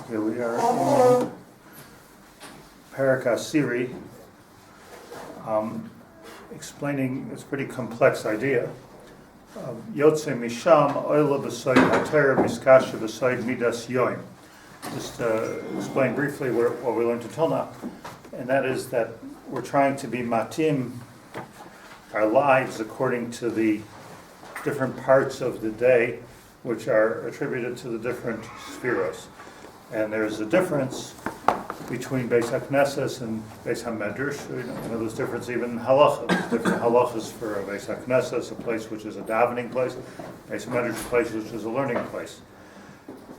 Here we are in Perek Asiri, explaining this pretty complex idea. Yotze Misham Oila B'Soid HaTorah Miskasha B'Soid Midas Yoim. Just to explain briefly what we learned until now, and that is that we're trying to be matim our lives according to the different parts of the day which are attributed to the different spheros. And there's a difference between Beis HaKnesses and Beis HaMedrash. There's difference even in halachas. There's different halachas for a Beis HaKnesses, a place which is a davening place, Beis HaMedrash, a place which is a learning place.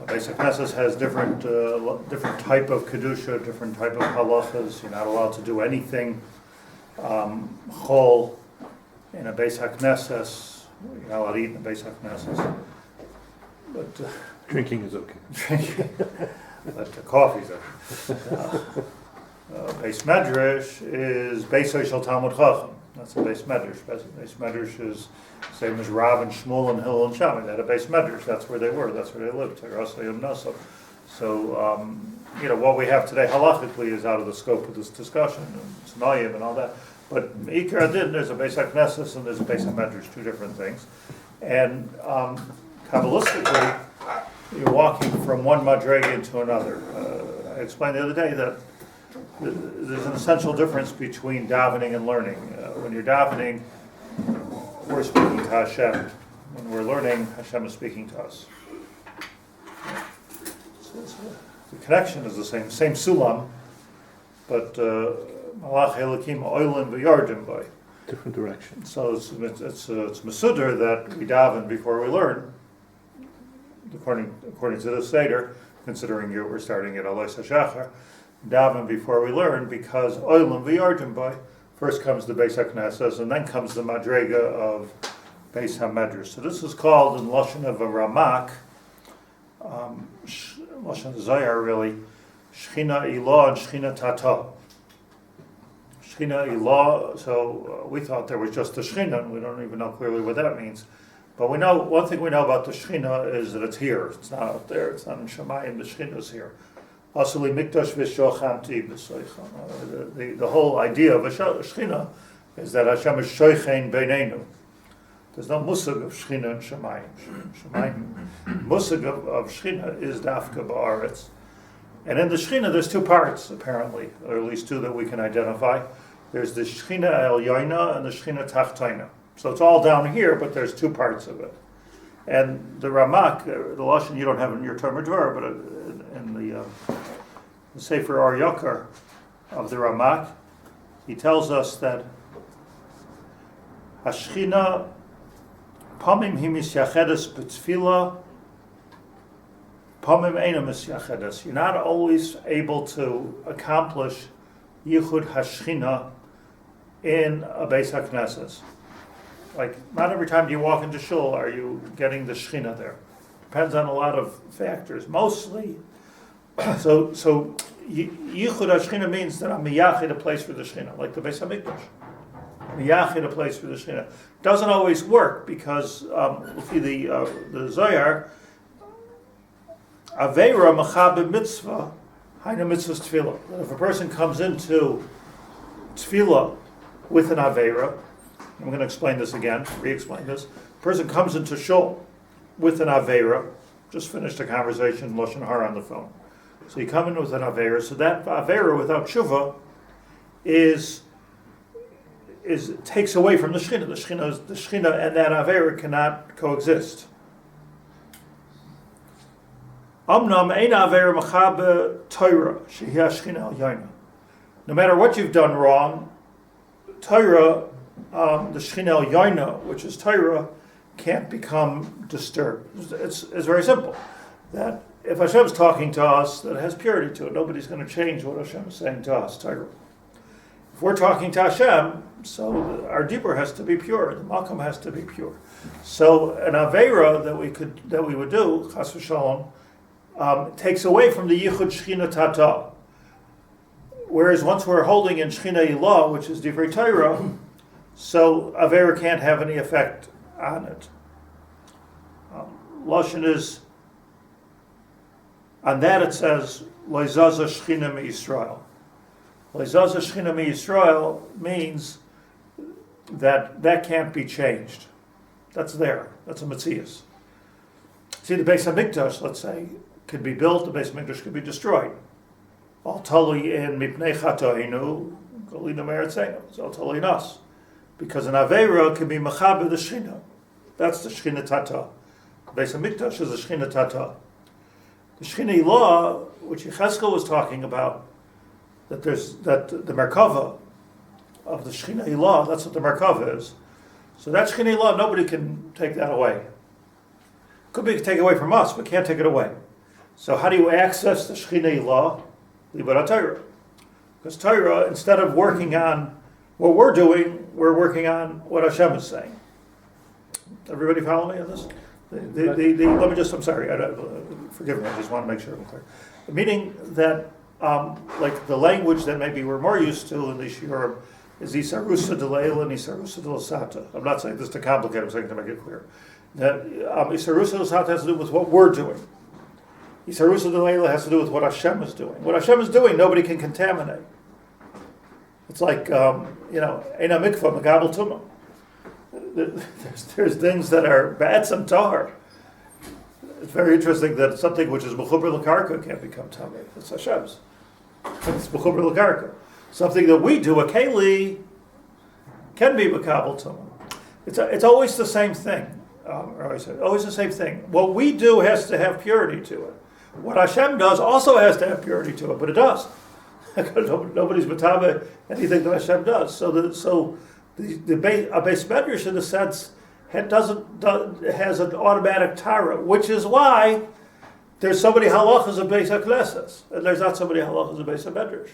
Beis HaKnesses has different type of kedusha, different type of halachas. You're not allowed to do anything chol in a Beis HaKnesses. You're not allowed to eat in a Beis HaKnesses. But drinking is okay. But coffee's okay. Beis Medrash is Beis Shel Talmud Chacham. That's a Beis Medrash. Beis Medrash is same as Rav and Shmuel and Hillel and Shammai. They had a Beis Medrash. That's where they were. That's where they lived. So, what we have today halachically is out of the scope of this discussion, and Tanayim and all that. But Ikar Adin, there's a Beis HaKnesses and there's a Beis HaMedrash, two different things. And Kabbalistically, you're walking from one madrega into another. I explained the other day that there's an essential difference between davening and learning. When you're davening, we're speaking to Hashem. When we're learning, Hashem is speaking to us. The connection is the same sulam, but Malach Elokim Oilin V'Yardim by different direction. So it's Masudar that we daven before we learn. According to the Seder, considering we're starting at Alois HaShachar, daven before we learn, because Oilam V'Yardim by first comes the Beis HaKnesses and then comes the Madrega of Beis HaMedrash. So this is called in Lashon of a Ramak, Lashon Zayar really, Shechina Ilah and Shechina Tata. Shechina Ilah, so we thought there was just the Shechina, and we don't even know clearly what that means. But we know, one thing we know about the Shechina is that it's here. It's not out there. It's not in Shemayim. The Shechina is here. Asuli mikdash v'shochanti b'soicham. The whole idea of a Shechina is that Hashem is shoichein beinenu. There's no musag of Shechina in Shemayim. Musag of Shechina is dafka ba'aretz. And in the Shechina, there's two parts, apparently, or at least two that we can identify. There's the Shechina Elyoina and the Shechina Tachtaina. So it's all down here, but there's two parts of it. And the Ramak, the Lashon you don't have in your Talmud Devorah, but in the Sefer Or Yokar of the Ramak, he tells us that Hashchina Pamim hi misyachedes b'tfila, Pamim eina misyachedes. You're not always able to accomplish Yichud Hashchina in a Beis HaKnesses. Like, not every time you walk into shul are you getting the Shechina there. Depends on a lot of factors. Mostly, so Yichud HaShechina means that I'm miyachid a place for the Shechina, like the Beis HaMikdash. Miyachid a place for the Shechina. Doesn't always work because, if you the Zohar, Aveira Mechabe Mitzvah, Haina Mitzvah's Tefillah. If a person comes into Tefillah with an Aveira, I'm going to explain this again, re-explain this. A person comes into shul with an Aveira, just finished a conversation, Lashon Hara on the phone. So you come in with an Aveira, so that Aveira without Tshuva takes away from the Shechina. The Shechina and that Aveira cannot coexist. Amnam ein Aveira Mechabe Torah, shehi Shechina al Yaina. No matter what you've done wrong, Torah, the Shechina El Yaina, which is Torah, can't become disturbed. It's very simple. That if Hashem is talking to us, that has purity to it. Nobody's going to change what Hashem is saying to us, Torah. If we're talking to Hashem, so our dibur has to be pure. The makam has to be pure. So an aveira that we would do, chas v'shalom, takes away from the yichud Shechina Tata. Whereas once we're holding in Shechina Ilah, which is divrei Torah, so Aveira can't have any effect on it. Lashon is On that it says, Leizaza Shechina Yisrael. Leizaza Shechina Yisrael means that can't be changed. That's there. That's a Metzias. See, the Beis HaMikdash, let's say, could be built, the Beis HaMikdash could be destroyed. All tali in Mipnei Chatoinu, Golina Meretzeinu. It's all tali in us. Because an Aveira can be Mechaber the Shechina. That's the Shechina Tata. The Beis HaMikdash is the Shechina Tata. The Shechina Ilah, which Yecheskel was talking about, that the Merkava of the Shechina Ilah, that's what the Merkava is. So that Shechina Ilah, nobody can take that away. Could be taken away from us, but can't take it away. So how do you access the Shechina Ilah? Libera Torah. Because Torah, instead of working on what we're doing, we're working on what Hashem is saying. Everybody follow me on this? Let me just, I'm sorry, forgive me, I just want to make sure I'm clear. Meaning that, like the language that maybe we're more used to in the Shiurim is Isarusa de Leila and Isarusa de Lasata. I'm not saying this to complicate, I'm saying to make it clear. That Isarusa de Lasata has to do with what we're doing. Isarusa de Leila has to do with what Hashem is doing. What Hashem is doing, nobody can contaminate. It's like, Eina Mikvah, Megabel Tumah. There's things that are Ba'etzem Tahar. It's very interesting that something which is Mechuber L'Karka can't become Tameh. It's Hashem's. It's Mechuber L'Karka. Something that we do, a Keli, can be Megabel Tumah. It's always the same thing. Always the same thing. What we do has to have purity to it. What Hashem does also has to have purity to it, but it does. Nobody's Matame anything that Hashem does. So a Beis Medrash, in a sense, has an automatic Tara, which is why there's so many halachas of Beis HaKnesses, and there's not so many halachas of Beis HaMedrash.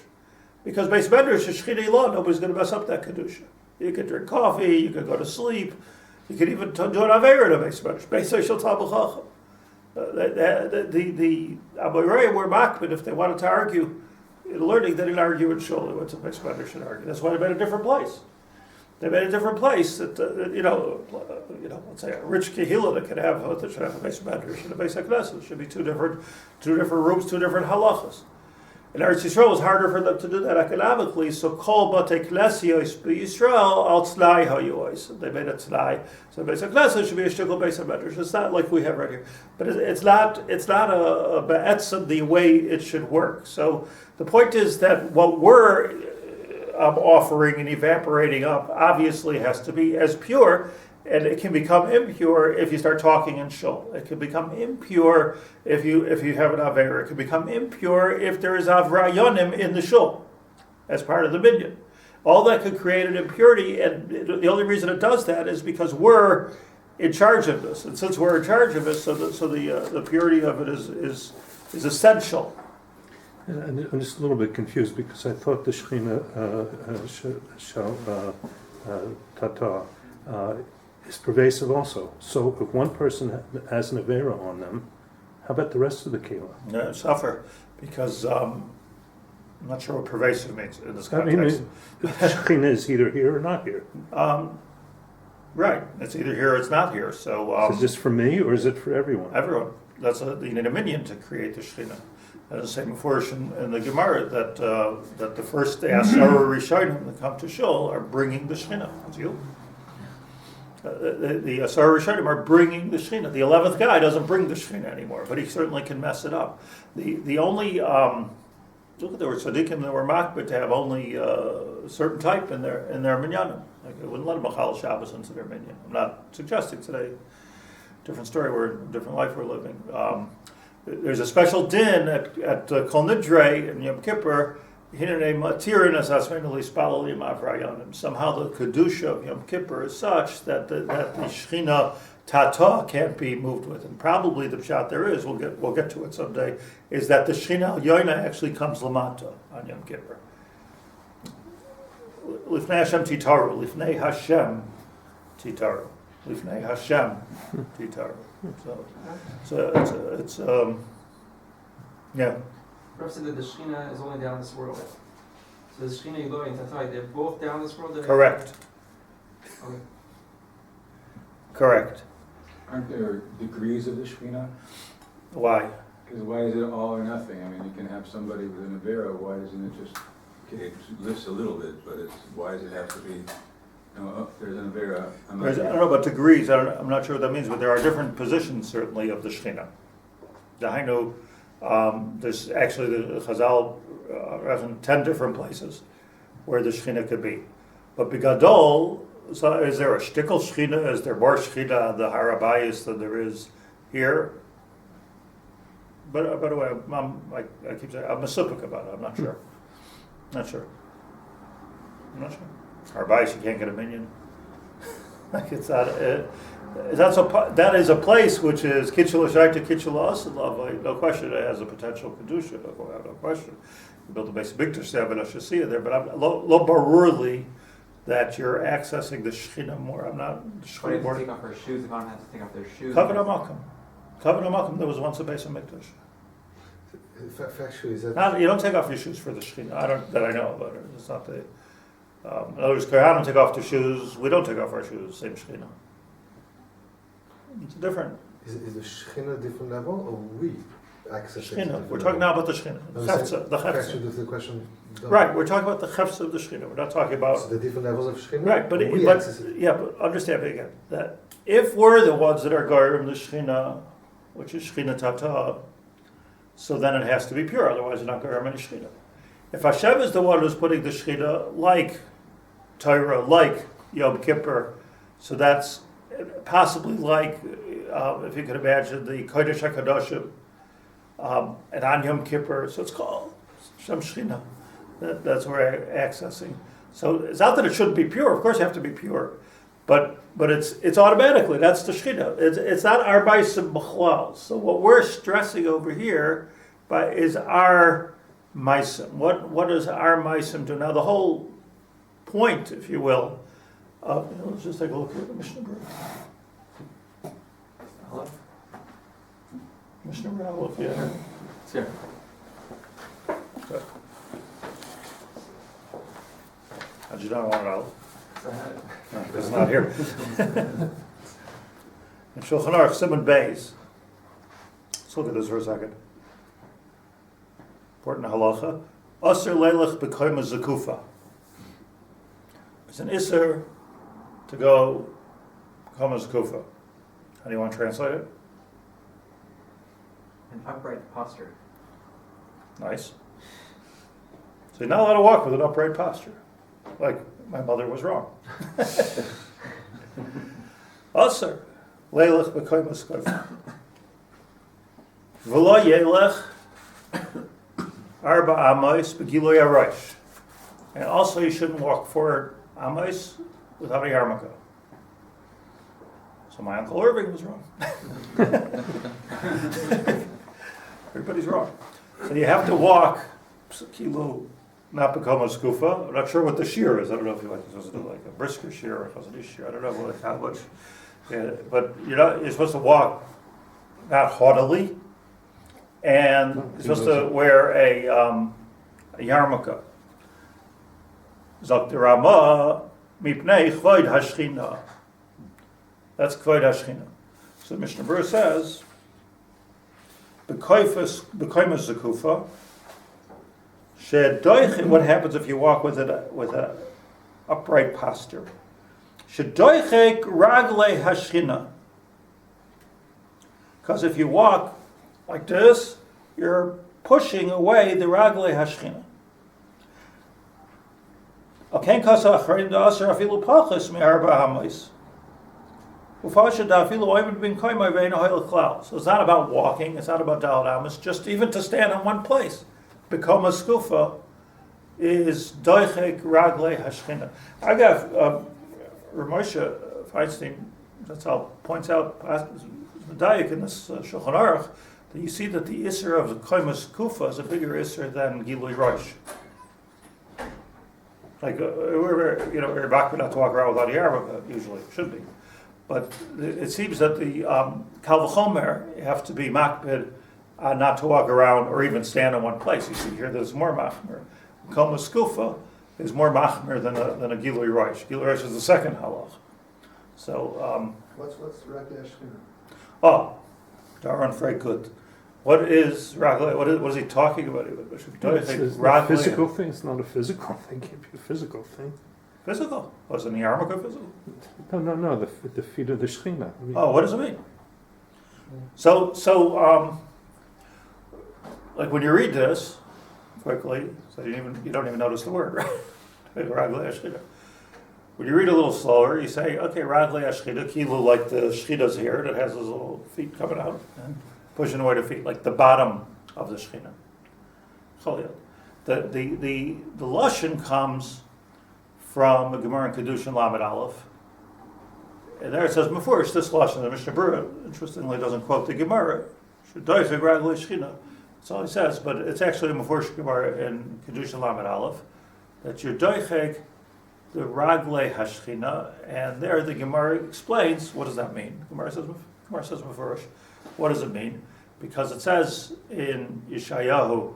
Because Beis Medrash is Shechina Ilah, nobody's going to mess up that Kedusha. You could drink coffee, you could go to sleep, you could even do an Aveira in a Beis Medrash. Beis HaShel Talmud Chacham. The Amoraim were makbid if they wanted to argue in learning, they didn't argue in Shul. They went to Beis Medrash and argue. That's why they made a different place. They made a different place that let's say a rich kehillah that should have a Beis Medrash and a Beis HaKnesses. Should be two different rooms, two different halachas. In Eretz Yisrael, it was harder for them to do that economically. So kol batei knesios b'Yisrael al tzlai hayois. They made a tzlai. So Beis HaKnesses should be a shtickle Beis HaMedrash. It's not like we have right here, but it's not a be'etzem the way it should work. So the point is that what we're offering and evaporating up obviously has to be as pure, and it can become impure if you start talking in shul. It can become impure if you have an aveira. It can become impure if there is avrayonim in the shul as part of the minyan. All that could create an impurity, and the only reason it does that is because we're in charge of this. And since we're in charge of it, so the purity of it is essential. And I'm just a little bit confused because I thought the Shechina Tata is pervasive also. So if one person has an Avera on them, how about the rest of the Kehillah? No, suffer, because I'm not sure what pervasive means in this context. Shechina is either here or not here. Right, it's either here or it's not here. So is this for me or is it for everyone? Everyone. You need a minyan to create the Shechina. As the same portion in the Gemara that the first Asara Rishonim that come to Shul are bringing the Shechina. It's you. The Asara Rishonim are bringing the Shechina. The 11th guy doesn't bring the Shechina anymore, but he certainly can mess it up. The only look at, there were tzaddikim that were makbid to have only a certain type in their minyanim. Like they wouldn't let them machal Shabbos into their minyan. I'm not suggesting today. Different story. We're in a different life we're living. There's a special din at Kol Nidre in Yom Kippur. Somehow the kedusha of Yom Kippur is such that the Shechina Tata can't be moved with, and probably the pshat there is, we'll get to it someday, is that the Shechina Yoina actually comes lamata on Yom Kippur. Lifnei Hashem titaru, Lifnei Hashem titaru, Lifnei Hashem titaru. So it's yeah. Rav said that the Shechina is only down this world. So the Shechina Yiloh and Tatai, they're both down this world? Correct. Okay. Correct. Aren't there degrees of the Shechina? Why? Because why is it all or nothing? I mean, you can have somebody with an Avera, why doesn't it just, okay, it lifts a little bit, but why does it have to be, there's an Avera. I don't know about degrees, I'm not sure what that means, but there are different positions certainly of the Shechina. Dahainu, there's actually the Chazal reckon 10 different places where the Shechina could be. But Bigadol, so is there a shtickle Shechina? Is there more Shechina on the Har HaBayis than there is here? But by the way, I keep saying, I'm masupik about it, I'm not sure. I'm not sure. Har HaBayis, you can't get a minion. Like it's not, that is a place which is Kitchel Shaita, Kitchel Asalov, no question, it has a potential Kedusha, no question. You build a base of Biktor Seven, I should see it there, but I'm lo barurli that you're accessing the Shechina more. I'm not. But if they take off their shoes, the Kohen has to take off their shoes. Kavod HaMakom, there was once a base of Mikdash. Factually, is that... You don't take off your shoes for the Shechina. I know, but it's not the. In other words, Kohanim take off their shoes. We don't take off our shoes. Same Shechina. It's different. Is the Shechina a different level, or we access it? Shechina. We're talking now about the Shechina. No, The Factually, Chefza. the question. Right. We're talking about the Chefza of the Shechina. We're not talking about. So the different levels of Shechina. Right, but we access it. but understand me again that if we're the ones that are guarding the Shechina, which is Shechina Tata, so then it has to be pure. Otherwise, you're not guarding any Shechina. If Hashem is the one who's putting the Shechina like Torah, like Yom Kippur, so that's possibly like if you could imagine the Kodesh HaKadoshim and on Yom Kippur. So it's called Shem Shechina. That's where we're accessing. So it's not that it shouldn't be pure. Of course, you have to be pure, but it's automatically that's the Shechina. It's not our maisim b'chlal. So what we're stressing over here, is our maisim. What does our maisim do? Now the whole point, if you will. Let's just take a look at the Mishnah Berurah. Hello? Mishnah Berurah, yeah. It's here. Good. How'd you not want it out? No, because it's not here. In Shulchan Aruch, Simon Beis. Let's look at this for a second. Important halacha. Aser leilach b'koyma zakufa. It's an iser to go koyma zakufa. How do you want to translate it? An upright posture. Nice. So you're not allowed to walk with an upright posture. Like my mother was wrong. Aser leilach b'koyma zakufa. V'lo yelech arba amos b'giloy harosh. And also you shouldn't walk 4 amos without a yarmulke. So my Uncle Irving was wrong. Everybody's wrong. So you have to walk kilo not become a skufa. I'm not sure what the shear is. I don't know if you're supposed to do like a brisker shear or a chazanish shear. I don't know how much. Yeah, but you're supposed to walk not haughtily, and you're supposed to wear a yarmulke. Zok the Rama mipnei chvoid hashchina. That's kvoid hashchina. So Mishnah Berurah says, b'koymas zekufa, shedoich. What happens if you walk with a upright posture? Shedoichek ragle hashchina. Because if you walk like this, you're pushing away the ragle hashchina. So it's not about walking, it's not about Daled Amos, just even to stand in one place. Become a skufa is doichek ragle hashchina. I got Ramosha Feinstein, that's how points out Medayik in this Shulchan Aruch, that you see that the Isser of the Koymas Kufa is a bigger Isser than Gilui Rosh. Like, we're back not to walk around without a yarmulke, usually, should be. But it seems that the Kal V'chomer, you have to be makpid not to walk around or even stand in one place. You see here, there's more machmer. Kol Meskufa is more machmer than a Gilui Rosh. Gilui Rosh is the second halach. So, What's Ragle Hashchina? oh, Daran Freikut. What is raglei? What is he talking about? It's not a physical thing. It's not a physical thing. It can't be a physical thing. Physical? Was it in the yarmulke physical? No. The feet of the Shechina. Oh, what does it mean? So, like when you read this quickly, so you don't even notice the word, right? Raglei Shechina. When you read a little slower, you say, okay, Raglei Shechina, kilu, like the Shechina's here that has those little feet coming out and pushing away the feet, like the bottom of the Shechina. The lashon comes from the Gemara in Kedushin Lamed Aleph. And there it says, Mefurish, this lashon, the Mishnah Berurah, interestingly, doesn't quote the Gemara. Sh'doifig Raglei Shechina. That's all he says, but it's actually a Mefurish Gemara in Kedushin Lamed Aleph, that you're doicheg the Raglei Hashchina, and there the Gemara explains, what does that mean? Gemara says Mefurish. What does it mean? Because it says in Yeshayahu,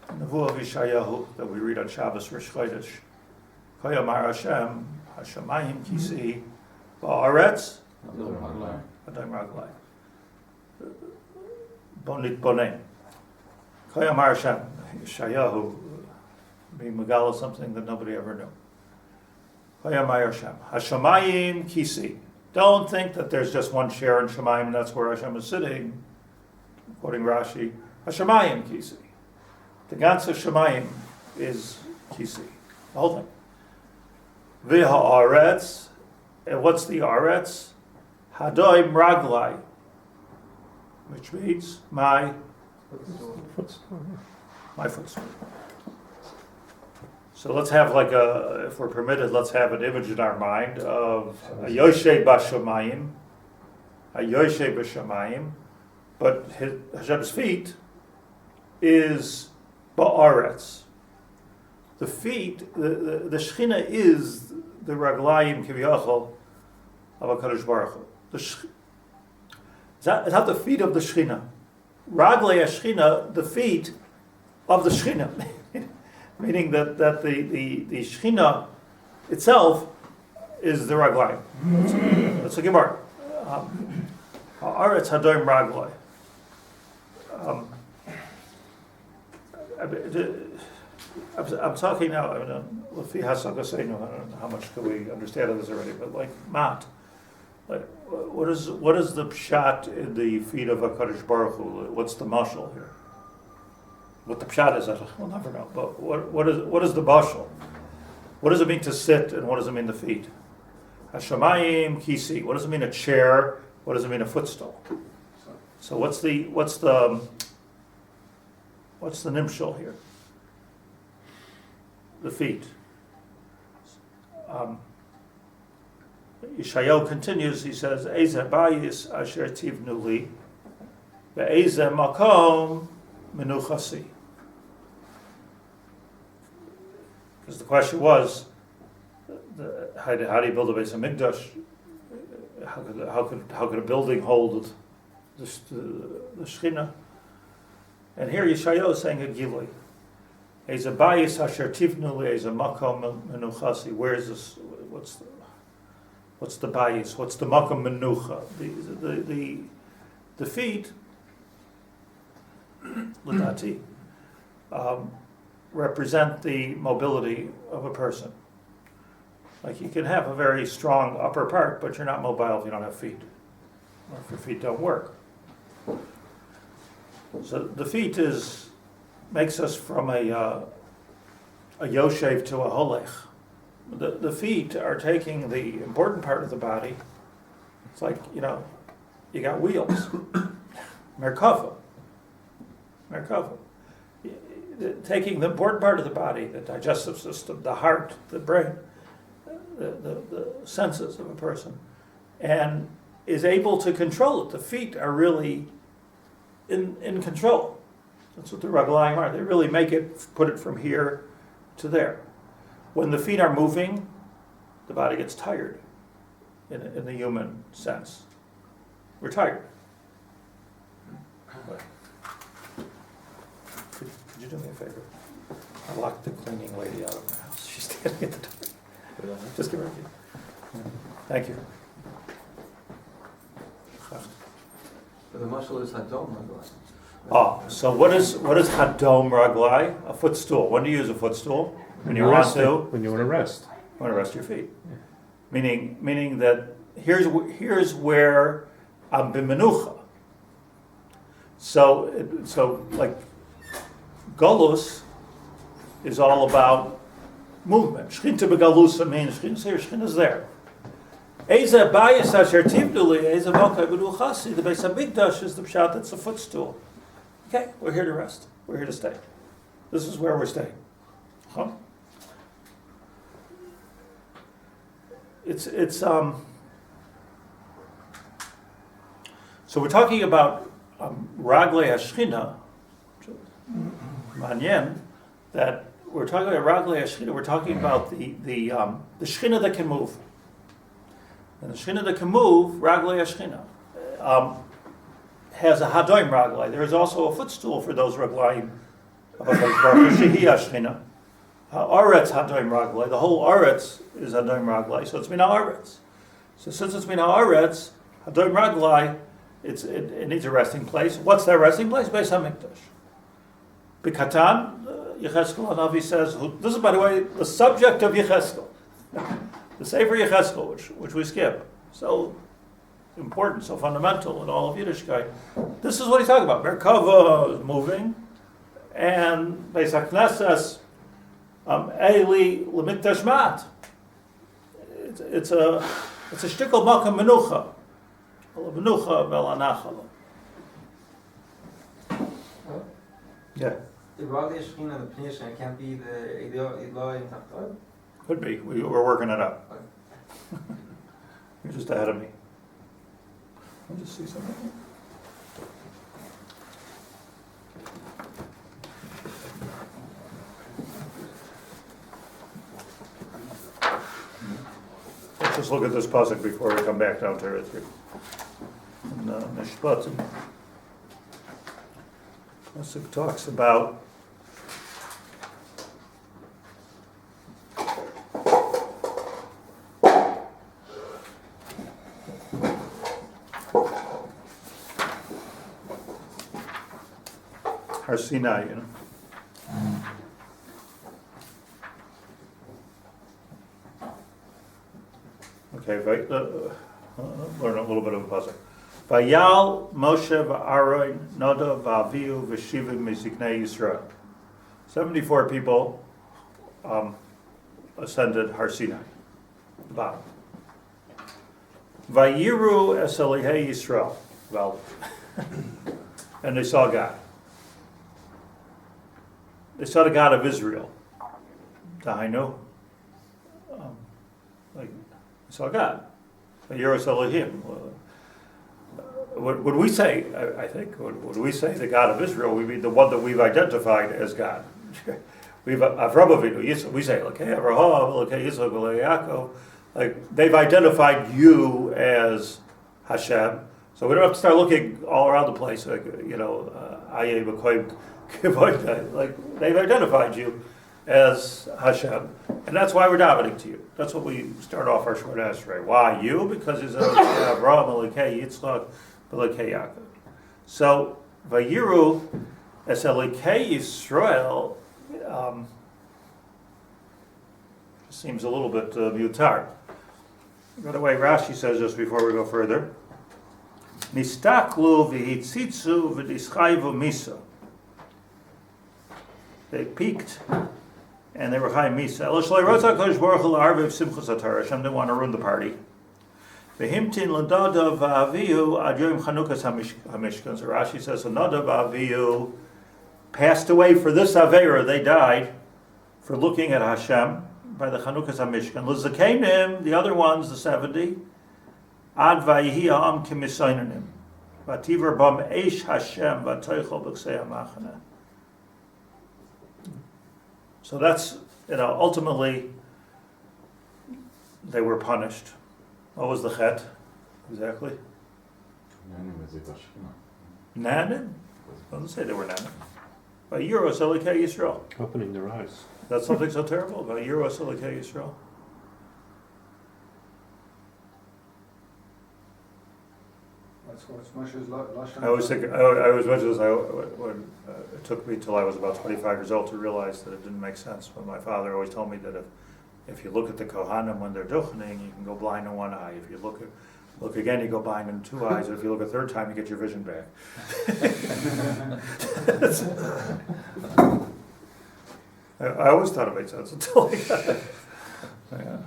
Nevuah of Yeshayahu, that we read on Shabbos Rosh Chodesh, Koyamar Hashem, Hashemayim Kisi, Ba'aretz, Adon Raglai, Bonit Bonem. Koyamar Hashem, Yeshayahu, being Megala, something that nobody ever knew. Koyamar Hashem, Hashemayim Kisi. Don't think that there's just one chair in Shemayim and that's where Hashem is sitting. Quoting Rashi, Hashemayim Kisi. The ganze Shemayim is Kisi. The whole thing. Viha Aretz. And what's the Aretz? Hadoim Raglai. Which means my footstool. So let's have if we're permitted, let's have an image in our mind of a Yoshe Bashamayim, but Hashem's feet is Ba'aretz. The feet, the Shechina is the Raglayim Kiviyachol of HaKadosh Baruch Hu. It's not the feet of the Shechina. Raglei Shechina, the feet of the Shechina. Meaning that the Shechina itself is the Raglayim. That's a Gemara. Haaretz Hadoim Raglai. I'm talking now, Lefi Hasag Haseinu, I don't know how much can we understand of this already, but like Mat. What is the pshat in the feet of HaKadosh Baruch Hu? What's the mashal here? What the pshat is, we'll never know. But what is the mashal? What does it mean to sit, and what does it mean the feet? Hashemayim kisi. What does it mean a chair? What does it mean a footstool? So what's the nimshal here? The feet. Yeshayahu continues. He says, "Eze bayis asher tivnu li, ve'eze makom menuchasi." Because the question was, how do you build a base of Mikdash? How could a building hold the Shechina? And here Yeshayahu is saying a gilui. Eze bayis asher tivnu li, eze makom menuchasi. Where is this? What's the bayis? What's the makom menucha? The feet, l'dati, represent the mobility of a person. Like you can have a very strong upper part, but you're not mobile if you don't have feet, or if your feet don't work. So the feet makes us from a yoshev to a holech. The feet are taking the important part of the body. It's like, you got wheels. Merkava. Taking the important part of the body, the digestive system, the heart, the brain, the senses of a person, and is able to control it. The feet are really in control. That's what the Raglayim are. They really put it from here to there. When the feet are moving, the body gets tired in the human sense. We're tired. Could you do me a favor? I locked the cleaning lady out of my house. She's standing at the door. Just give her a key. Thank you. For the mashal is hadom raglai. So what is hadom raglai? A footstool. When do you use a footstool? When you want to. When you want to rest. Want to rest your feet. Meaning that here's where I'm b'menucha. So like Golus is all about movement. Shechina begalusa means Shechina's there. Eza bayis asher tivduli, eza malkai b'du chasi. The Beis Hamikdash is the pshat that's a footstool. Okay, we're here to rest. We're here to stay. This is where we're staying. Huh? It's so we're talking about Raglei Hashchina, Manyen, that we're talking about Raglei Hashchina, we're talking about the Shechina that can move. And the Shechina that can move, Raglei Hashchina, has a Hadoim Raglei. There is also a footstool for those Raglaim. Shehi Hashchina. Aretz Hadoim Raglei. The whole Aretz is Hadoim Raglei. So it's Mina Aretz. So since it's Mina Aretz, Hadoim Raglei, it needs a resting place. What's that resting place? Beis Hamikdash. B'Katan, Yecheskel Hanavi says, this is, by the way, the subject of Yecheskel. The Sefer Yecheskel, which we skip. So important, so fundamental in all of Yiddishkeit. This is what he's talking about. Merkava is moving, and Beis HaKnesses, Eli L'Mikdash Mat. It's a shtickle makam menucha. Menucha ve'lanachal. Yeah. The Raglai Shechina and the Pnei Shechina can't be the Ilah in Tachtad? Could be. We're working it up. You're just ahead of me. Let me just see something. Let's just look at this pasuk before we come back down to it. And Mishpatim. Pasuk talks about Har Sinai, you know. Okay, learn a little bit of a puzzle. Vayal Moshe v'Aaron Nadav v'Avihu v'Shivim miziknei Yisrael. 74 people ascended Har Sinai, the bottom. Vayiru es Elihei Yisrael. Well, and they saw God. They saw the God of Israel. Dahainu. Like, they saw God. Vayiru es Elohim. Would we say, I think, would we say the God of Israel, we mean the one that we've identified as God. We say, okay, Abraham, okay, Yitzchak, Yaakov. Like, they've identified you as Hashem. So we don't have to start looking all around the place, like, like they've identified you as Hashem. And that's why we're davening to you. That's what we start off our short answer. Why you? Because he's Abraham, okay, Yitzchak, Elokei Yaakov. So, Vayiru es Elokei Yisrael seems a little bit mutar. By the way, Rashi says just before we go further, Nistaklu v'hitzitzu v'dischayvu misa. They peaked and they were high misa. Hashem didn't want to ruin the party. V'himtin l'Nadav v'Avihu ad yom Chanukas hamishkan. So Rashi says, so Nadav v'Avihu passed away for this Aveira. They died for looking at Hashem by the Chanukas hamishkan. L'Zakenim, the other ones, the 70, ad v'yihi ha'am k'misaynanim. V'ativer bam eish Hashem v'toichol b'ksei ha'machana. So that's, ultimately, they were punished. What was the chet? Exactly? Nanim? Doesn't say they were nanim. Vayiro Selekei Yisrael. Opening their eyes. That's something so terrible. Vayiro Selekei Yisrael. I always think, I was much as it took me till I was about 25 years old to realize that it didn't make sense. But my father always told me that if you look at the Kohanim when they're duchening, you can go blind in one eye. If you look again, you go blind in two eyes. If you look a third time, you get your vision back. I always thought it made sense until I got it. Yeah.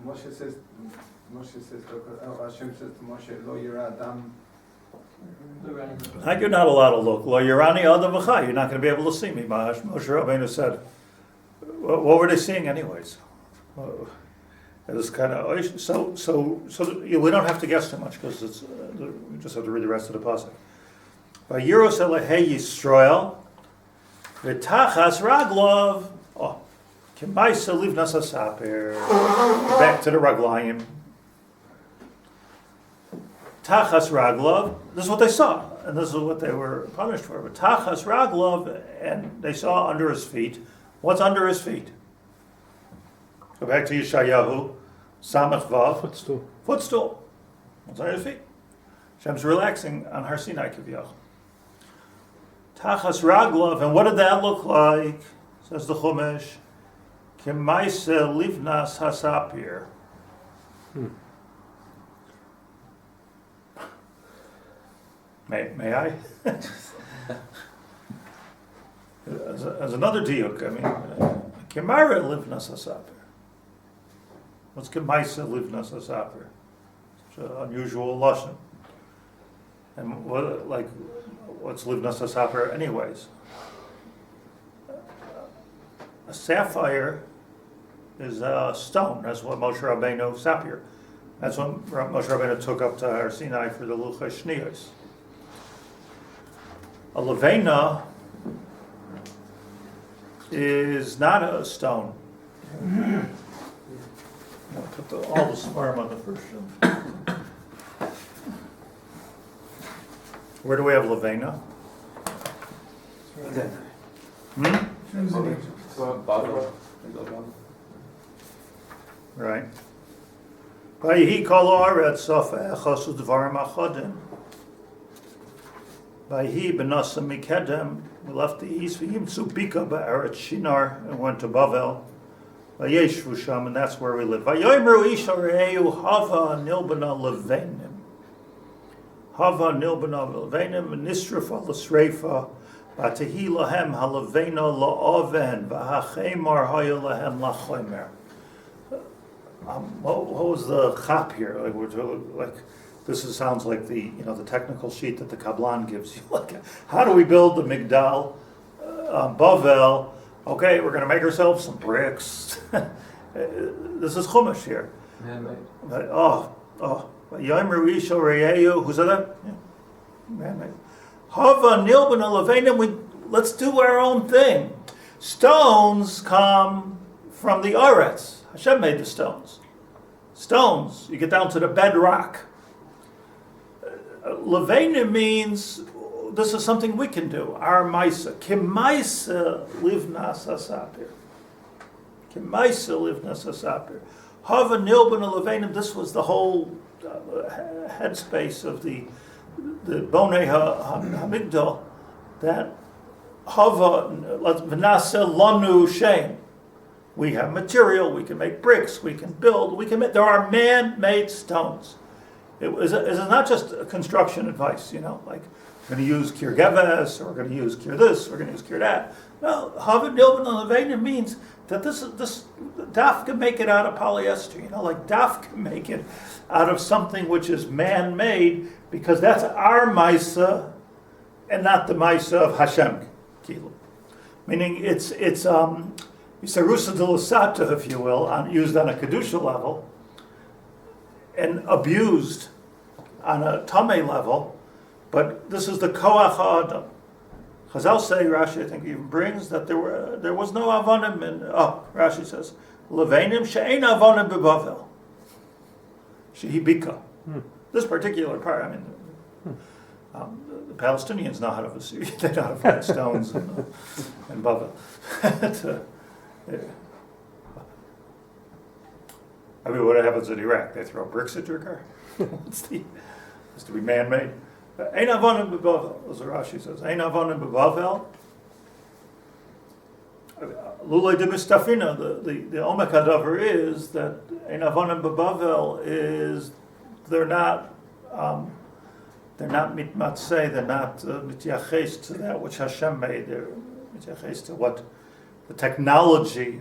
Moshe says, Hashem says to Moshe, Lo Yira Adam. You're not allowed to look. Lo Yerani Adam V'chai. You're not going to be able to see me. Moshe Rabbeinu said. What were they seeing anyways? It was kind of so. We don't have to guess too much because we just have to read the rest of the pasuk. Vayiros Elahei Yisrael v'tachas raglov. K'maisa livnas hasaper. Back to the raglayim. Tachas raglov. This is what they saw, and this is what they were punished for. But tachas raglov, and they saw under his feet. What's under his feet? Go back to Yeshayahu. Samach Vav. Footstool. Footstool. What's under his feet? Hashem's relaxing on Har Sinai Kiviyach. Tachas raglov, and what did that look like? Says the Chumash. Kemaise livnas hasapir. May I? As another diuk, I mean, Kemara livnas hasapir. What's Kemaise livnas hasapir? Such an unusual lashon. And what's livnas hasapir anyways? A sapphire is a stone. That's what Moshe Rabbeinu sapphire. That's what Moshe Rabbeinu took up to Har Sinai for the Luchas Shniyos. A levena is not a stone. I'll put all the sperm on the first one. Where do we have levena? Right. Vayihi kol haaretz safeh udvarim achadim. Vayihi benasa mikedem. We left the east. V'yimtzu bika ba'eretz Shinar and went to Bavel. Vayeshvu sham, and that's where we live. Vayoymeru isha re'eu hava nilbana levenim. Hava nilbana levenim nisrafa l'sreifa. V'atehi lahem halavena la'oven v'hachemar haya lahem lachomer. What was the chap here? Sounds like the technical sheet that the Kabbalah gives you. Like, how do we build the Migdal, Bavel? Okay, we're going to make ourselves some bricks. This is Chumash here. Man-made. Who said that? Yeah. Man-made. Hava nilban alavenim. Let's do our own thing. Stones come from the Aretz. Hashem made the stones. Stones, you get down to the bedrock. Levenim means this is something we can do. Our maisa. Kimaisa livnas hasapir. Kimaisa livnas hasapir. Hava nilban levenim. This was the whole headspace of the Bonei HaMigdal. That Hava v'naseh lanu shem. We have material, we can make bricks, we can build, there are man-made stones. It's not just a construction advice, like we're going to use Kir Geves, or we're going to use Kir this, we're going to use Kir that. No, Havid Nilban Levena means that this daf can make it out of polyester, like daf can make it out of something which is man-made, because that's our Maisa, and not the Maisa of Hashem. Meaning it's Isarusa de Lasata, if you will, used on a Kedusha level, and abused on a Tameh level, but this is the Koach HaAdam. Chazal say, Rashi I think even brings, that there was no Avonim Rashi says, Levenim she'ein Avonim beBavel. Shehi Bika. This particular part, the Palestinians know how to they know how to find stones in Bavel. What happens in Iraq? They throw bricks at your car? is to be man-made. Ein avonim bebavel, as Rashi says. Ein avonim bebavel. Lulei de mistafina. The omek hadavar is that ein avonim bebavel is they're not mitmatzeh, they're not mityaches to that which Hashem made. They're mityaches to what the technology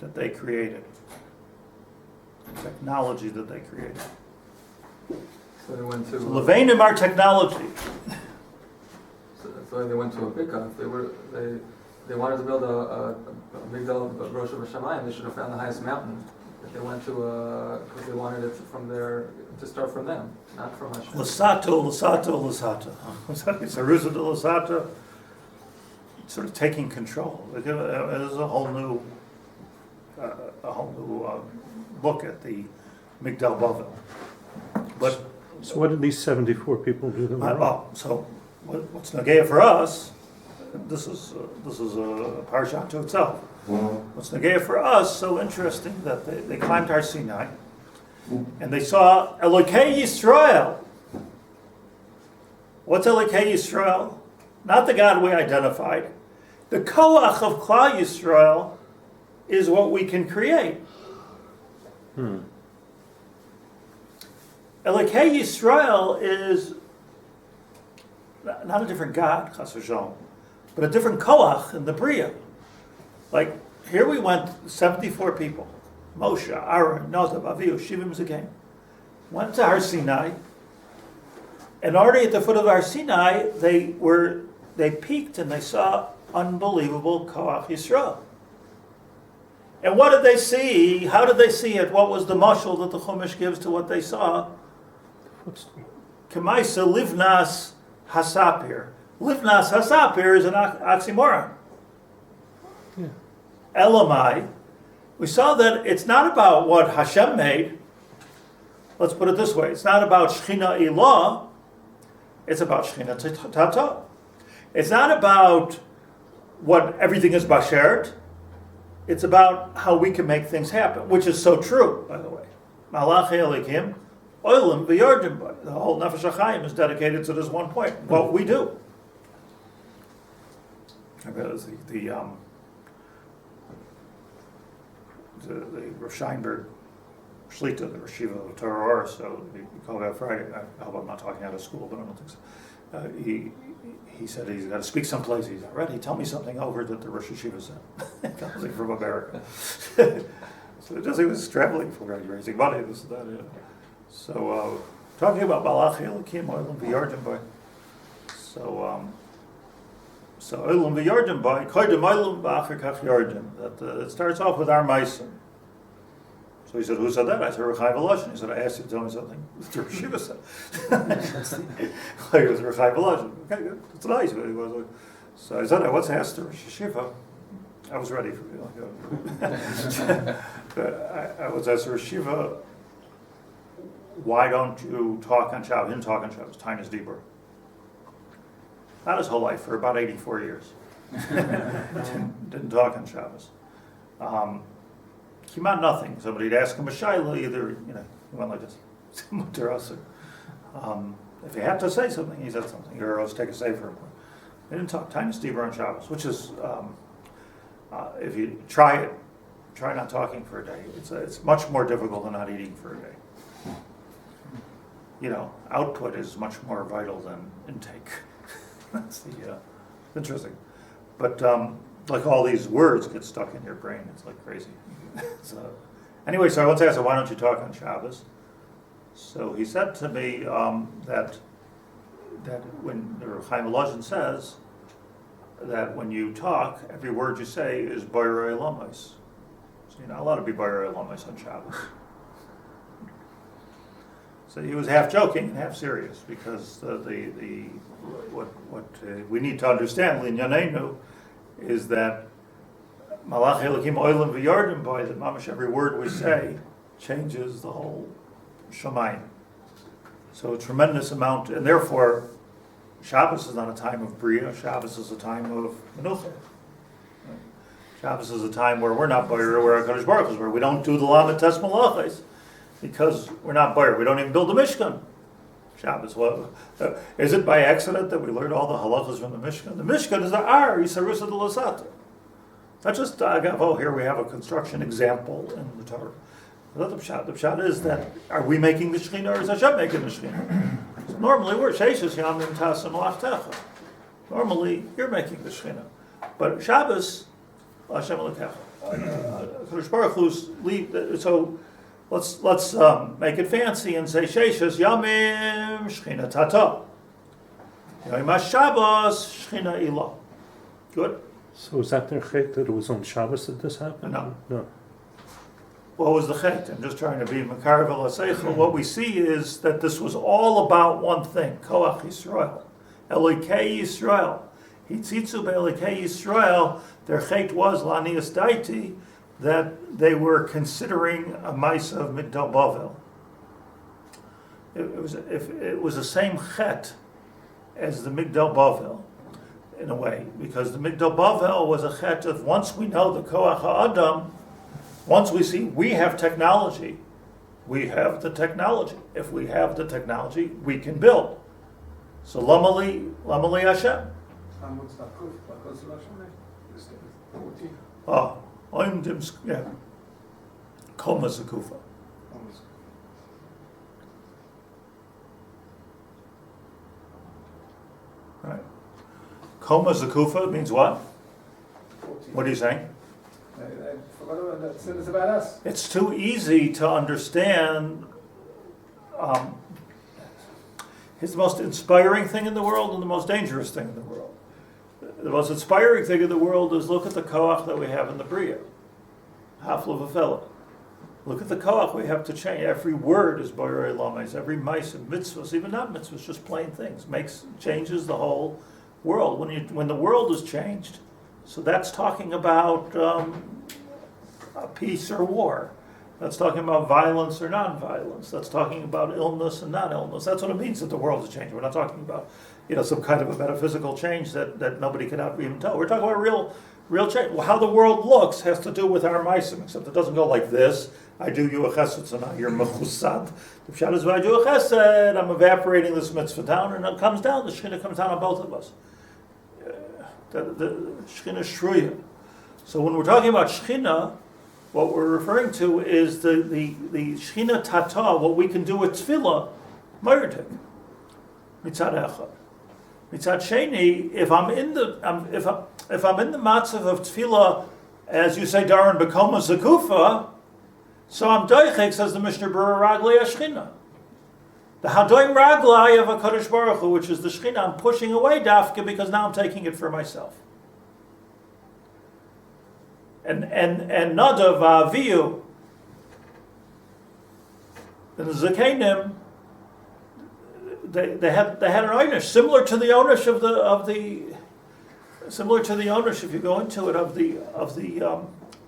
that they created. The technology that they created. So they went to. Levainim are technology. So they went to a bika. They wanted to build a migdal Rosh Hashanah. They should have found the highest mountain. If they went to because they wanted it from there to start from them, not from Hashem. Lasata. It's a rusa de lasata. Sort of taking control. It is a whole new look at the Migdal Bavel. But So what did these 74 people do that were wrong? so what's Nageya for us? This is a parsha to itself. What's Nageya for us? So interesting that they climbed Har Sinai and they saw Elokei Yisrael. What's Elokei Yisrael? Not the God we identified. The koach of Klal Yisrael is what we can create. Elokei Yisrael is not a different God, chas v'shalom, but a different koach in the Bria. Like, here we went, 74 people. Moshe, Aaron, Nadav, Avihu, Shivim Zakaim. Went to Har Sinai, and already at the foot of Har Sinai, they peeked and they saw unbelievable koach Yisrael. And what did they see? How did they see it? What was the mashal that the Chumash gives to what they saw? Kemaisa livnas hasapir. Livnas hasapir is an oxymoron. Yeah. Elamai. We saw that it's not about what Hashem made. Let's put it this way. It's not about Shechina Ilah. It's about Shechina Tata. It's not about what everything is bashert. It's about how we can make things happen, which is so true, by the way. Malach Elikim, Oilim v'Yardim. The whole Nefesh HaChaim is dedicated to this one point. What we do. The Rav Scheinberg Shlit'a, the Rashiva of Torah, so we call that Friday. I hope I'm not talking out of school, but I don't think so. He said he's got to speak someplace. He's not ready. Tell me something over that the Rosh Hashiva said. Coming from America. So just he was traveling for raising money. This and that. Yeah. So talking about Malach Elikim, Oilam v'Yardim Boy. So Oilam v'Yardim Boy, Koydem Oilam v'Acher Kach Yardim. That it starts off with our Meisim. So he said, who said that? I said, Rechai Voloshin. He said, I asked you to tell me something. The Rashiva said. It was Rechai Voloshin. Okay, good. It's nice. But he was like, so I said, I once asked the Rosh Hashiva. I was ready for you. But I was asked the Rosh Hashiva, why don't you talk on Shabbos? He didn't talk on Shabbos. Tainas Devorah. Not his whole life, for about 84 years. Didn't talk on Shabbos. Came out nothing. Somebody'd ask him a shaila, either, he went like this. If he had to say something, he said something. Or else take a sefer. They didn't talk Tainas Devorah on Shabbos, which is, if you try it, try not talking for a day. It's much more difficult than not eating for a day. Output is much more vital than intake. That's interesting. But like all these words get stuck in your brain. It's like crazy. So I once asked him, why don't you talk on Shabbos? So he said to me that when the Chaim Voloshin says that when you talk, every word you say is Boirei Lomos. So you're not allowed to be Boirei Lomos on Shabbos. So he was half joking and half serious, because what we need to understand, Linyanenu, is that Malach Elikim Oilim v'Yardim Boy, that mamash every word we say changes the whole Shemayim. So a tremendous amount, and therefore Shabbos is not a time of Bria. Shabbos is a time of Menucha. Shabbos is a time where we're not Boyer, where HaKadosh Baruch is, where we don't do the Lamed Tes Malachos. because we're not boyer. We don't even build the Mishkan. Shabbos. Well, is it by accident that we learned all the halachas from the Mishkan? The Mishkan is the Ar Yisarusa de Lasata. Not just here we have a construction example in the Torah. The pshat is that, are we making the Shechina or is Hashem making the Shechina? So normally we're Sheishes Yamim Tasim Lachtecha. Normally you're making the Shechina. But Shabbos, Hashem Lekecha. Kadosh Baruch Hu's lead. So let's make it fancy and say Sheishes Yamim Shechina Tata. Yom HaShabbos Shechina Ilah. Good? So is that their chet that it was on Shabbos that this happened? No. No. What was the chet? I'm just trying to be Makar V'Laseichel. What we see is that this was all about one thing, Koach Yisrael. Elikei Yisrael. Hitzitzu be'Elikei Yisrael, their chet was Lanias Daiti, that they were considering a Maisa of Migdal Bavel. It was the same chet as the Migdal Bavel, in a way, because the Migdal Bavel was a chet of, once we know the Koach HaAdam, once we see we have technology, we have the technology. If we have the technology, we can build. So Lamali Hashem. Yeah. Koma Zakufa. Right. Koma Zakufa means what? What are you saying? I forgot about that. It's about us. It's too easy to understand. It's the most inspiring thing in the world and the most dangerous thing in the world. The most inspiring thing in the world is look at the koach that we have in the Bria. Hafla v'fela. Look at the koach we have to change. Every word is boyer lames. Every mice and mitzvahs, even not mitzvahs, just plain things, changes the whole world. When the world is changed, so that's talking about a peace or war. That's talking about violence or non-violence. That's talking about illness and non-illness. That's what it means that the world is changing. We're not talking about, some kind of a metaphysical change that nobody can even tell. We're talking about real change. Well, how the world looks has to do with our meisim, except it doesn't go like this. I do you a chesed, so now you're mechusad. The pshat is when I do a chesed, I'm evaporating this mitzvah down, and it comes down. The Shechina comes down on both of us. The Shechina shruya. So when we're talking about Shechina, what we're referring to is the Shechina Tata, what we can do with Tefillah, Ma'irtik, Mitzad Echad. Mitzad Sheni, if I'm in the matzav of Tefillah, as you say, Darren Bekoma Zakufa, so I'm doichek, says the Mishnah Berurah Raglai Shechina. The Hadoim Raglai of HaKadosh Baruch Hu, which is the Shechina, I'm pushing away Dafka because now I'm taking it for myself. And Nadav Aviyu, the Zakenim, they had an ownership similar to the ownership if you go into it of the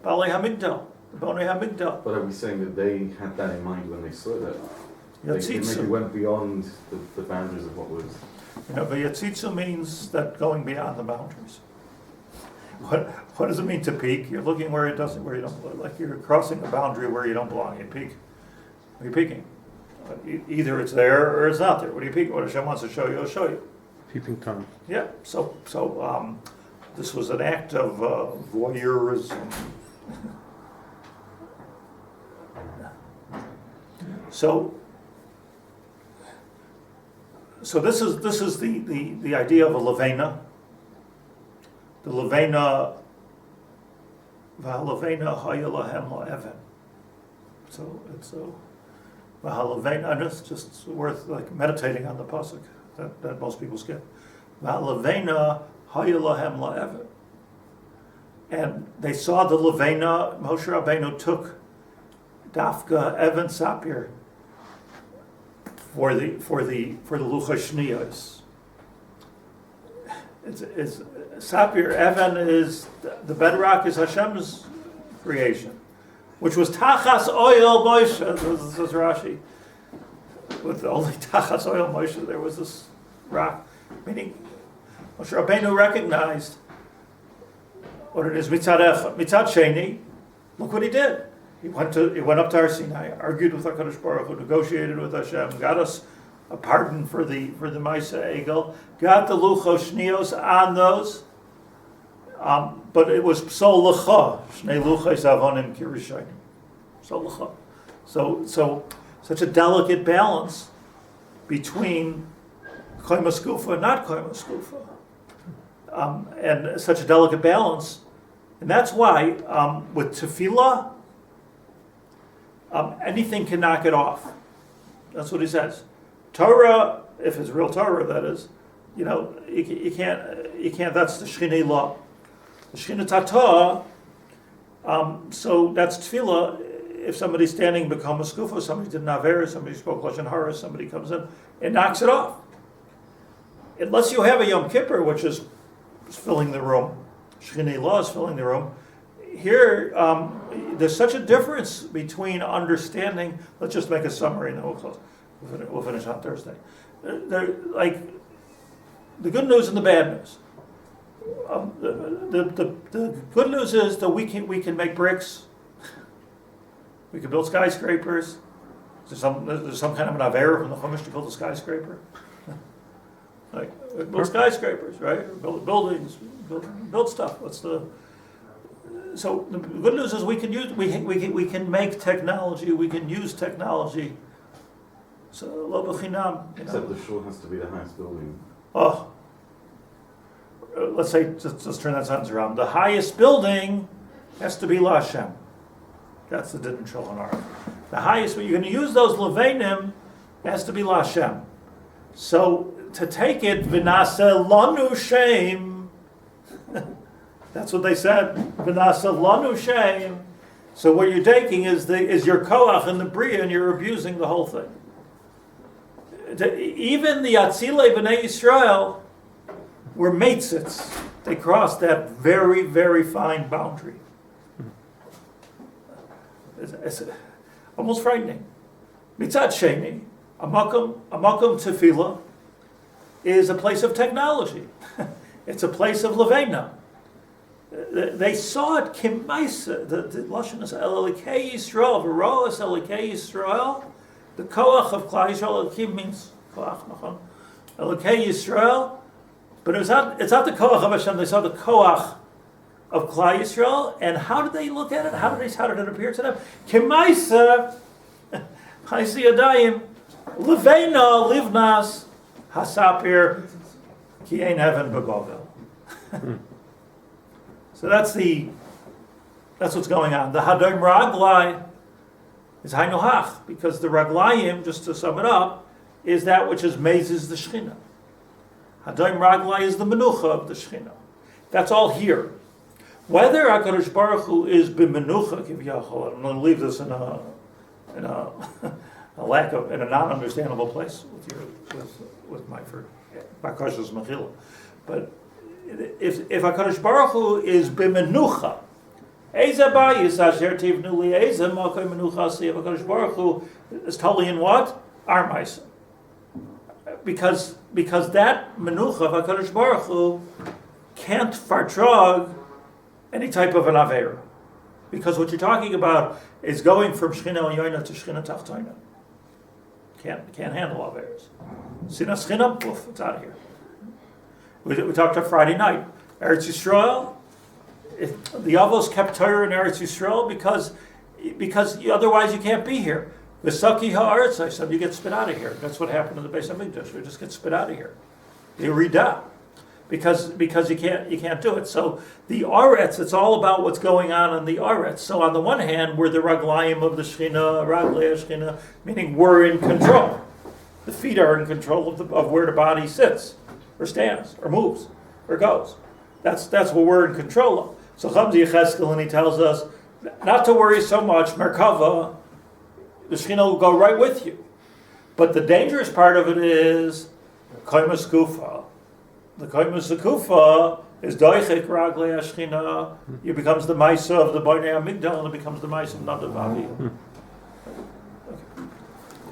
Balei Hamigdal, the Bonei Hamigdal. But are we saying that they had that in mind when they saw that? They Yatzitzu. maybe went beyond the boundaries of what was. But Yatzitzu means that going beyond the boundaries. What does it mean to peek? You're looking where you don't, like you're crossing a boundary where you don't belong. You peek. Are you peeking? Either it's there or it's not there. What are you peeking? What Hashem wants to show you, He'll show you. Peeping Tom. Yeah. So this was an act of voyeurism. So this is the idea of a levena. The levena v'halavena hayalahem la'even. So it's v'halavena, and it's just worth like meditating on the pasuk that most people skip. V'halavena hayalahem la'even. And they saw the levena. Moshe Rabbeinu took Dafka Evan Sapir for the Luchas Shniyos. It's Sapir Evan is the bedrock is Hashem's creation, which was Tachas Oil Moshe. This is Rashi. With only Tachas Oil Moshe, there was this rock. Meaning, Moshe Rabbeinu recognized what it is. Mitzad Echad, Mitzad Sheni. Look what he did. He went up to Har Sinai, argued with HaKadosh Baruch Hu, negotiated with Hashem, got us a pardon for the Maisa Egel, got the Luchos Shnios on those, but it was so Lecha, Shnei Luchos Avonim Kirishayim, so Lecha. So such a delicate balance between Koymas Gufa and not Koymas Gufa. And such a delicate balance. And that's why with tefillah, anything can knock it off. That's what he says. Torah, if it's real Torah, that is, you can't, that's the Shechina law. The Shechina Tata, so that's tefillah. If somebody's standing become a skufa, somebody did an aver, somebody spoke Lashon Hara, somebody comes in, it knocks it off. Unless you have a Yom Kippur, which is filling the room, Shechina law is filling the room. Here, there's such a difference between understanding. Let's just make a summary, and then we'll close. We'll finish on Thursday. Like the good news and the bad news. The good news is that we can make bricks. We can build skyscrapers. There's some kind of an aver from the Chumash to build a skyscraper. Like build skyscrapers, right? Build buildings, build stuff. So the good news is we can make technology. We can use technology. So lo b'chinam. Except the shul has to be the highest building. Oh, let's say let's turn that sentence around. The highest building has to be La Hashem. That's the din in Shulchan Aruch. The highest, but you're going to use those levanim, has to be La Hashem. So to take it, v'naseh lanu shem. That's what they said. V'naseh lanu shem. So what you're taking is your koach and the bria, and you're abusing the whole thing. Even the Atzilei B'nai Yisrael were meitzits. They crossed that very, very fine boundary. It's almost frightening. Mitzad Sheni, a makom tefillah is a place of technology. It's a place of levena. They saw it kimaisa. The lashon is Elikei Yisrael, v'roas Elikei Yisrael. The koach of Klal Yisrael, Elikim means koach, nachon. Elikei Yisrael, but it's not the koach of Hashem. They saw the koach of Klal Yisrael, and how did they look at it? How did it appear to them? Kemaisa, Haisi Yadayim, Levena Livnas Hasapir Ki Ein Heaven Begovel. So that's what's going on. The Hadayim Raglai is Hainohach, because the Raglayim, just to sum it up, is that which is mazes the Shechina. Hadayim Raglai is the menucha of the Shechina. That's all here. Whether HaKadosh Baruch Hu is b'menucha kivyachol, I'm going to leave this in a non-understandable place with my Bakash's Mechila. But if HaKadosh Baruch Hu is b'menucha, Eza bayis asher tivnu li eza makoy menucha si, HaKadosh Baruch Hu is totally in what? Armaisa. Because that menucha of HaKadosh Baruch Hu can't fartrog any type of an Aveira. Because what you're talking about is going from Shechina Elyoina to Shechina Tachtoina. Can't handle Aveiras. Sinas Shechina, poof, it's out of here. We talked about Friday night. Eretz Yisrael, the Avos kept Torah in Eretz Yisrael because otherwise you can't be here. The Saki Ha'aretz, I said, you get spit out of here. That's what happened in the Beis HaMikdash. We just get spit out of here. They rida. Because you can't do it. So the Aretz, it's all about what's going on in the Aretz. So on the one hand, we're the Raglayim of the Shechina, Raglei Shechina, meaning we're in control. The feet are in control of where the body sits, or stands, or moves, or goes. That's what we're in control of. So Chamzi Yecheskel, and he tells us not to worry so much, Merkava, the Shechina will go right with you. But the dangerous part of it is Koymas Gufa. The Koymas Kufa is Doichek Raglei Shechina. It becomes the Maisa of the Bnei Amigdal, and it becomes the Maisa of Nadav Avi.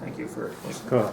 Thank you for listening. Cool.